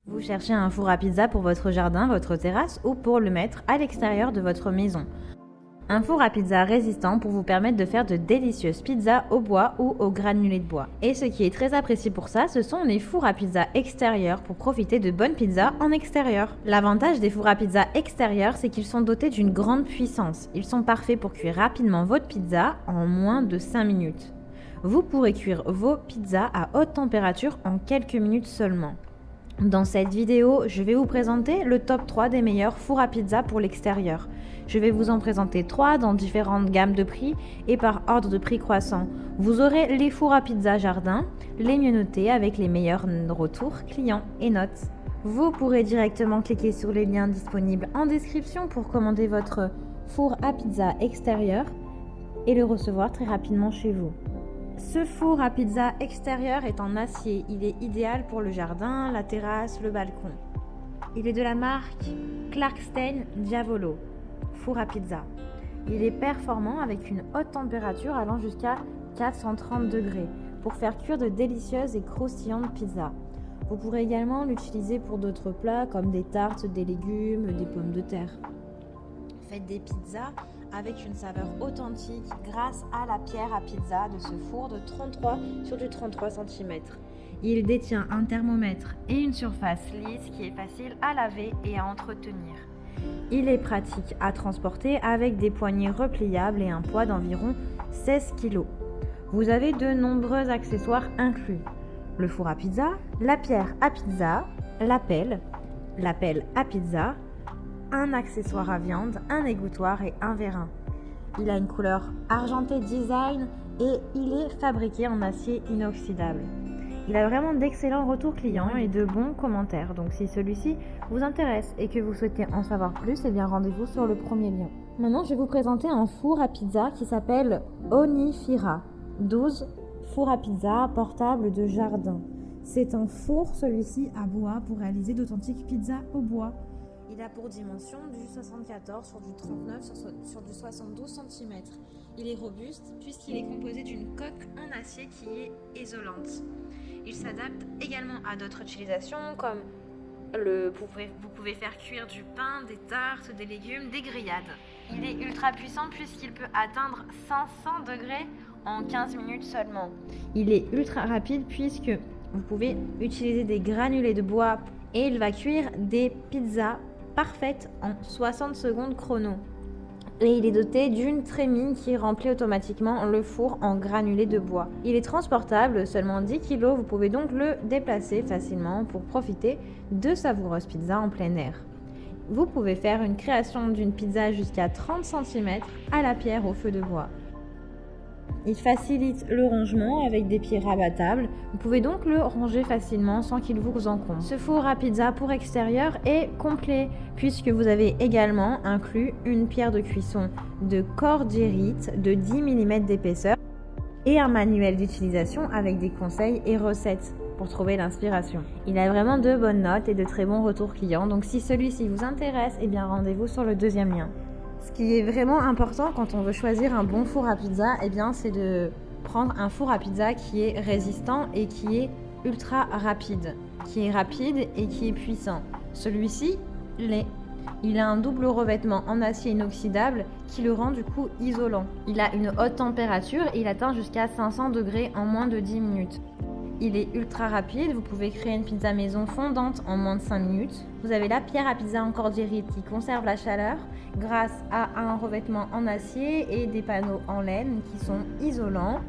Vous cherchez un four à pizza pour votre jardin, votre terrasse ou pour le mettre à l'extérieur de votre maison. Un four à pizza résistant pour vous permettre de faire de délicieuses pizzas au bois ou au granulé de bois. Et ce qui est très apprécié pour ça, ce sont les fours à pizza extérieurs pour profiter de bonnes pizzas en extérieur. L'avantage des fours à pizza extérieurs, c'est qu'ils sont dotés d'une grande puissance. Ils sont parfaits pour cuire rapidement votre pizza en moins de 5 minutes. Vous pourrez cuire vos pizzas à haute température en quelques minutes seulement. Dans cette vidéo, je vais vous présenter le top 3 des meilleurs fours à pizza pour l'extérieur. Je vais vous en présenter 3 dans différentes gammes de prix et par ordre de prix croissant. Vous aurez les fours à pizza jardin, les mieux notés avec les meilleurs retours clients et notes. Vous pourrez directement cliquer sur les liens disponibles en description pour commander votre four à pizza extérieur et le recevoir très rapidement chez vous. Ce four à pizza extérieur est en acier. Il est idéal pour le jardin, la terrasse, le balcon. Il est de la marque Clarkstein Diavolo, four à pizza. Il est performant avec une haute température allant jusqu'à 430 degrés pour faire cuire de délicieuses et croustillantes pizzas. Vous pourrez également l'utiliser pour d'autres plats comme des tartes, des légumes, des pommes de terre. Faites des pizzas avec une saveur authentique grâce à la pierre à pizza de ce four de 33 sur du 33 cm. Il détient un thermomètre et une surface lisse qui est facile à laver et à entretenir. Il est pratique à transporter avec des poignées repliables et un poids d'environ 16 kg. Vous avez de nombreux accessoires inclus. Le four à pizza, la pierre à pizza, l'appel à pizza, un accessoire à viande, un égouttoir et un vérin. Il a une couleur argentée design et il est fabriqué en acier inoxydable. Il a vraiment d'excellents retours clients et de bons commentaires. Donc si celui-ci vous intéresse et que vous souhaitez en savoir plus, eh bien rendez-vous sur le premier lien. Maintenant, je vais vous présenter un four à pizza qui s'appelle Onifira 12 four à pizza portable de jardin. C'est un four, celui-ci, à bois pour réaliser d'authentiques pizzas au bois. Il a pour dimension du 74 sur du 39 sur du 72 cm. Il est robuste puisqu'il est composé d'une coque en acier qui est isolante. Il s'adapte également à d'autres utilisations comme vous pouvez faire cuire du pain, des tartes, des légumes, des grillades. Il est ultra puissant puisqu'il peut atteindre 500 degrés en 15 minutes seulement. Il est ultra rapide puisque vous pouvez utiliser des granulés de bois et il va cuire des pizzas parfaite en 60 secondes chrono. Et il est doté d'une trémine qui remplit automatiquement le four en granulés de bois. Il est transportable, seulement 10 kg, vous pouvez donc le déplacer facilement pour profiter de savoureuses pizzas en plein air. Vous pouvez faire une création d'une pizza jusqu'à 30 cm à la pierre au feu de bois. Il facilite le rangement avec des pieds rabattables. Vous pouvez donc le ranger facilement sans qu'il vous encombre. Ce four à pizza pour extérieur est complet puisque vous avez également inclus une pierre de cuisson de cordierite de 10 mm d'épaisseur et un manuel d'utilisation avec des conseils et recettes pour trouver l'inspiration. Il a vraiment de bonnes notes et de très bons retours clients. Donc si celui-ci vous intéresse, eh bien rendez-vous sur le deuxième lien. Ce qui est vraiment important quand on veut choisir un bon four à pizza, eh bien, c'est de prendre un four à pizza qui est résistant et qui est ultra rapide. Qui est rapide et qui est puissant. Celui-ci l'est. Il a un double revêtement en acier inoxydable qui le rend du coup isolant. Il a une haute température, il atteint jusqu'à 500 degrés en moins de 10 minutes. Il est ultra rapide, vous pouvez créer une pizza maison fondante en moins de 5 minutes. Vous avez la pierre à pizza en cordierite qui conserve la chaleur grâce à un revêtement en acier et des panneaux en laine qui sont isolants.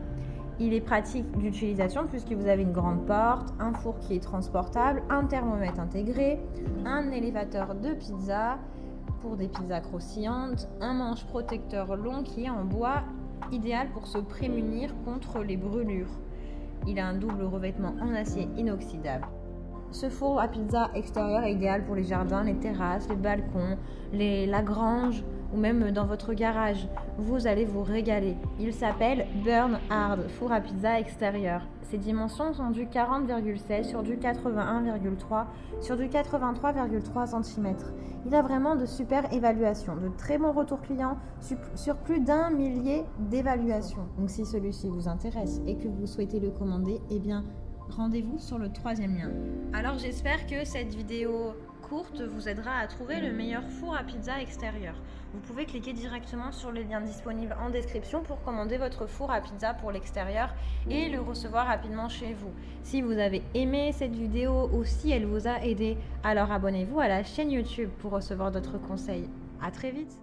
Il est pratique d'utilisation puisque vous avez une grande porte, un four qui est transportable, un thermomètre intégré, un élévateur de pizza pour des pizzas croustillantes, un manche protecteur long qui est en bois, idéal pour se prémunir contre les brûlures. Il a un double revêtement en acier inoxydable. Ce four à pizza extérieur est idéal pour les jardins, les terrasses, les balcons, la grange ou même dans votre garage. Vous allez vous régaler. Il s'appelle Bernhard four à pizza extérieur. Ses dimensions sont du 40,16 sur du 81,3 sur du 83,3 cm. Il a vraiment de super évaluations, de très bons retours clients sur plus d'1 millier d'évaluations. Donc si celui-ci vous intéresse et que vous souhaitez le commander, eh bien rendez-vous sur le troisième lien. Alors j'espère que cette vidéo courte vous aidera à trouver le meilleur four à pizza extérieur. Vous pouvez cliquer directement sur les liens disponibles en description pour commander votre four à pizza pour l'extérieur et le recevoir rapidement chez vous. Si vous avez aimé cette vidéo ou si elle vous a aidé, alors abonnez-vous à la chaîne YouTube pour recevoir d'autres conseils. À très vite!